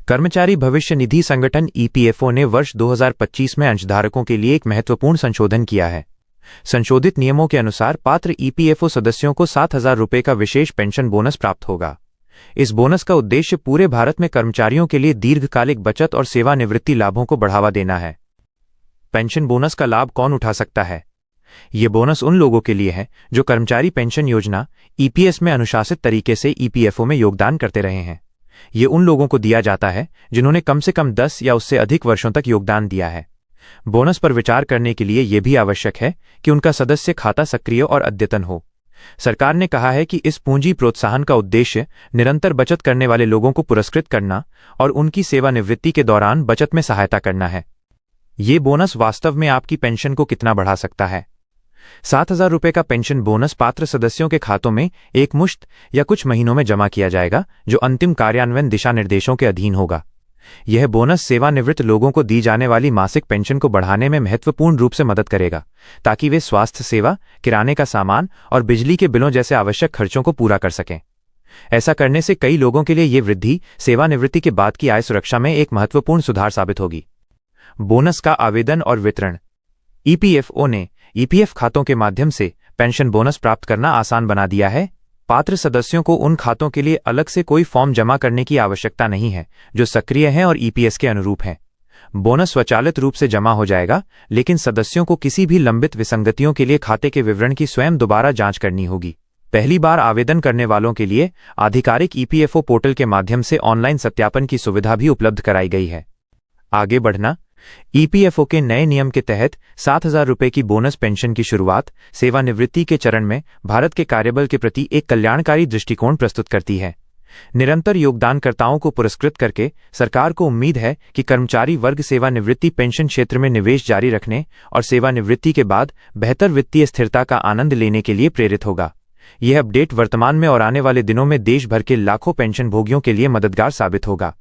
कर्मचारी भविष्य निधि संगठन ईपीएफओ ने वर्ष 2025 में अंशधारकों के लिए एक महत्वपूर्ण संशोधन किया है। संशोधित नियमों के अनुसार पात्र ईपीएफओ सदस्यों को 7,000 रुपये का विशेष पेंशन बोनस प्राप्त होगा। इस बोनस का उद्देश्य पूरे भारत में कर्मचारियों के लिए दीर्घकालिक बचत और सेवानिवृत्ति लाभों को बढ़ावा देना है। पेंशन बोनस का लाभ कौन उठा सकता है? ये बोनस उन लोगों के लिए है जो कर्मचारी पेंशन योजना ईपीएस में अनुशासित तरीके से ईपीएफओ में योगदान करते रहे हैं। ये उन लोगों को दिया जाता है जिन्होंने कम से कम 10 या उससे अधिक वर्षों तक योगदान दिया है। बोनस पर विचार करने के लिए यह भी आवश्यक है कि उनका सदस्य खाता सक्रिय और अद्यतन हो। सरकार ने कहा है कि इस पूंजी प्रोत्साहन का उद्देश्य निरंतर बचत करने वाले लोगों को पुरस्कृत करना और उनकी सेवानिवृत्ति के दौरान बचत में सहायता करना है। ये बोनस वास्तव में आपकी पेंशन को कितना बढ़ा सकता है? 7,000 रुपये का पेंशन बोनस पात्र सदस्यों के खातों में एक मुश्त या कुछ महीनों में जमा किया जाएगा, जो अंतिम कार्यान्वयन दिशा निर्देशों के अधीन होगा। यह बोनस सेवानिवृत्त लोगों को दी जाने वाली मासिक पेंशन को बढ़ाने में महत्वपूर्ण रूप से मदद करेगा, ताकि वे स्वास्थ्य सेवा, किराने का सामान और बिजली के बिलों जैसे आवश्यक खर्चों को पूरा कर सकें। ऐसा करने से कई लोगों के लिए यह वृद्धि सेवानिवृत्ति के बाद की आय सुरक्षा में एक महत्वपूर्ण सुधार साबित होगी। बोनस का आवेदन और वितरण। ईपीएफओ ने ईपीएफ खातों के माध्यम से पेंशन बोनस प्राप्त करना आसान बना दिया है। पात्र सदस्यों को उन खातों के लिए अलग से कोई फॉर्म जमा करने की आवश्यकता नहीं है, जो सक्रिय हैं और ईपीएस के अनुरूप हैं। बोनस स्वचालित रूप से जमा हो जाएगा, लेकिन सदस्यों को किसी भी लंबित विसंगतियों के लिए खाते के विवरण की स्वयं दोबारा जांच करनी होगी। पहली बार आवेदन करने वालों के लिए आधिकारिक ईपीएफओ पोर्टल के माध्यम से ऑनलाइन सत्यापन की सुविधा भी उपलब्ध कराई गई है। आगे बढ़ना। ईपीएफओ के नए नियम के तहत 7,000 रुपये की बोनस पेंशन की शुरुआत सेवानिवृत्ति के चरण में भारत के कार्यबल के प्रति एक कल्याणकारी दृष्टिकोण प्रस्तुत करती है। निरंतर योगदानकर्ताओं को पुरस्कृत करके सरकार को उम्मीद है कि कर्मचारी वर्ग सेवानिवृत्ति पेंशन क्षेत्र में निवेश जारी रखने और सेवानिवृत्ति के बाद बेहतर वित्तीय स्थिरता का आनंद लेने के लिए प्रेरित होगा। यह अपडेट वर्तमान में और आने वाले दिनों में देश भर के लाखों पेंशन भोगियों के लिए मददगार साबित होगा।